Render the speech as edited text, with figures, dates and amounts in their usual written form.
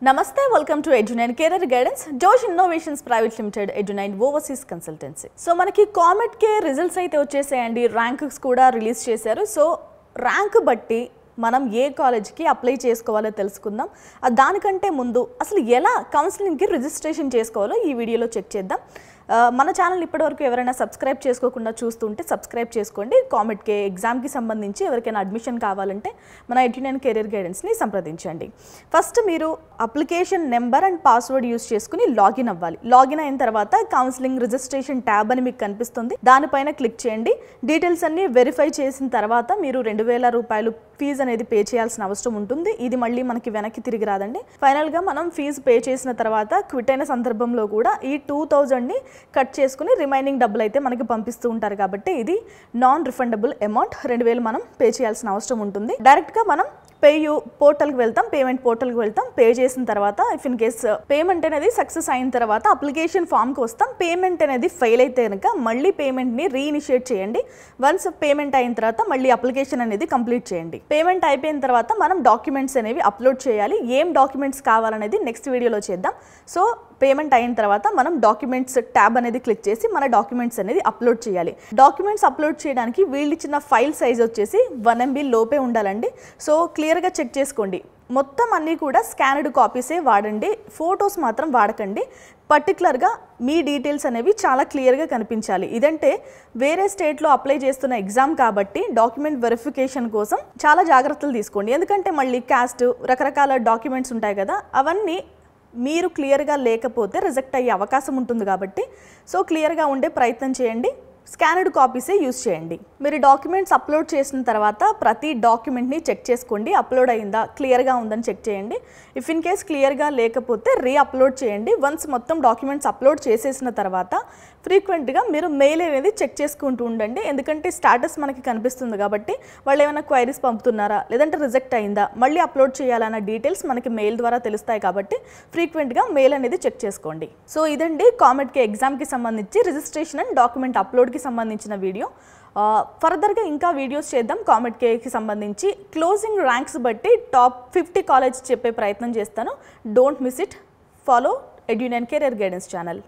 Namaste, welcome to Edu9 Career Guidance, Josh Innovations Private Limited, Edu9 Overseas Consultancy. So, manaki Comet K results aithe vachesayandi, ranks kuda release chesaru. So, rank batti మనం ఏ కాలేజ్కి apply చేసుకోవాలో తెలుసుకుందాం. దానికంటే ముందు అసలు ఎలా కౌన్సిలింగ్కి registration చేసుకోవాలో ఈ వీడియోలో చెక్ చేద్దాం. మన ఛానల్ ఇప్పటివరకు ఎవరైనా సబ్స్క్రైబ్ చేసుకోకుండా చూస్తుంటే సబ్స్క్రైబ్ చేసుకోండి. కామెట్కి ఎగ్జామ్కి సంబంధించి ఎవరికైనా అడ్మిషన్ కావాలంటే మన ఎడ్యునైన్ కెరీర్ గైడెన్స్ని సంప్రదించండి. ఫస్ట్ మీరు application number and password use చేసుకుని లాగిన్ అవ్వాలి. లాగిన్ అయిన తర్వాత కౌన్సిలింగ్ రిజిస్ట్రేషన్ ట్యాబ్ అని మీకు కనిపిస్తుంది, దానిపైన క్లిక్ చేయండి. డీటెయిల్స్ అన్ని వెరిఫై చేసిన తర్వాత మీరు 2000 రూపాయలు ఫీజు అనేది పే చేయాల్సిన అవసరం ఉంటుంది. ఇది మళ్ళీ మనకి వెనక్కి తిరిగి రాదండి. ఫైనల్గా మనం ఫీజు పే చేసిన తర్వాత క్విట్ అయిన సందర్భంలో కూడా ఈ 2000ని కట్ చేసుకుని రిమైనింగ్ డబ్బులు అయితే మనకి పంపిస్తూ ఉంటారు. కాబట్టి ఇది నాన్ రిఫండబుల్ అమౌంట్. 2000 మనం పే చేయాల్సిన అవసరం ఉంటుంది. డైరెక్ట్గా మనం పేయూ పోర్టల్కి వెళ్తాం, పేమెంట్ పోర్టల్కి వెళ్తాం. పే చేసిన తర్వాత ఇఫ్ ఇన్ కేస్ పేమెంట్ అనేది సక్సెస్ అయిన తర్వాత అప్లికేషన్ ఫామ్కి వస్తాం. పేమెంట్ అనేది ఫెయిల్ అయితే కనుక మళ్ళీ పేమెంట్ని రీఇనిషియేట్ చేయండి. వన్స్ పేమెంట్ అయిన తర్వాత మళ్ళీ అప్లికేషన్ అనేది కంప్లీట్ చేయండి. పేమెంట్ అయిపోయిన తర్వాత మనం డాక్యుమెంట్స్ అనేవి అప్లోడ్ చేయాలి. ఏం డాక్యుమెంట్స్ కావాలనేది నెక్స్ట్ వీడియోలో చేద్దాం. సో పేమెంట్ అయిన తర్వాత మనం డాక్యుమెంట్స్ ట్యాబ్ అనేది క్లిక్ చేసి మన డాక్యుమెంట్స్ అనేది అప్లోడ్ చేయాలి. డాక్యుమెంట్స్ అప్లోడ్ చేయడానికి వీళ్ళు ఇచ్చిన ఫైల్ సైజ్ వచ్చేసి 1 MB లోపే ఉండాలండి. సో క్లియర్గా చెక్ చేసుకోండి. మొత్తం అన్నీ కూడా స్కానర్డ్ కాపీసే వాడండి, ఫొటోస్ మాత్రం వాడకండి. పర్టికులర్గా మీ డీటెయిల్స్ అనేవి చాలా క్లియర్గా కనిపించాలి. ఇదంటే వేరే స్టేట్లో అప్లై చేస్తున్న ఎగ్జామ్ కాబట్టి డాక్యుమెంట్ వెరిఫికేషన్ కోసం చాలా జాగ్రత్తలు తీసుకోండి. ఎందుకంటే మళ్ళీ క్యాస్ట్ రకరకాల డాక్యుమెంట్స్ ఉంటాయి కదా, అవన్నీ మీరు క్లియర్గా లేకపోతే రిజెక్ట్ అయ్యే అవకాశం ఉంటుంది. కాబట్టి సో క్లియర్గా ఉండే ప్రయత్నం చేయండి. స్కానర్డ్ కాపీసే యూస్ చేయండి. మీరు డాక్యుమెంట్స్ అప్లోడ్ చేసిన తర్వాత ప్రతి డాక్యుమెంట్ని చెక్ చేసుకోండి. అప్లోడ్ అయిందా, క్లియర్గా ఉందని చెక్ చేయండి. ఇఫ్ ఇన్ కేస్ క్లియర్గా లేకపోతే అప్లోడ్ చేయండి. వన్స్ మొత్తం డాక్యుమెంట్స్ అప్లోడ్ చేసేసిన తర్వాత ఫ్రీక్వెంట్గా మీరు మెయిల్ అనేది చెక్ చేసుకుంటూ ఉండండి. ఎందుకంటే స్టాటస్ మనకి కనిపిస్తుంది కాబట్టి వాళ్ళు ఏమైనా క్వైరీస్ పంపుతున్నారా, లేదంటే రిజెక్ట్ అయిందా, మళ్ళీ అప్లోడ్ చేయాలన్న డీటెయిల్స్ మనకి మెయిల్ ద్వారా తెలుస్తాయి. కాబట్టి ఫ్రీక్వెంట్గా మెయిల్ అనేది చెక్ చేసుకోండి. సో ఇదండి కామెట్కి ఎగ్జామ్కి సంబంధించి రిజిస్ట్రేషన్ అండ్ డాక్యుమెంట్ అప్లోడ్కి సంబంధించిన వీడియో. ఫర్దర్గా ఇంకా వీడియోస్ చేద్దాం. కామెట్ కేకి సంబంధించి క్లోజింగ్ ర్యాంక్స్ బట్టి టాప్ 50 కాలేజ్ చెప్పే ప్రయత్నం చేస్తాను. Don't miss it. Follow Edunine career guidance channel.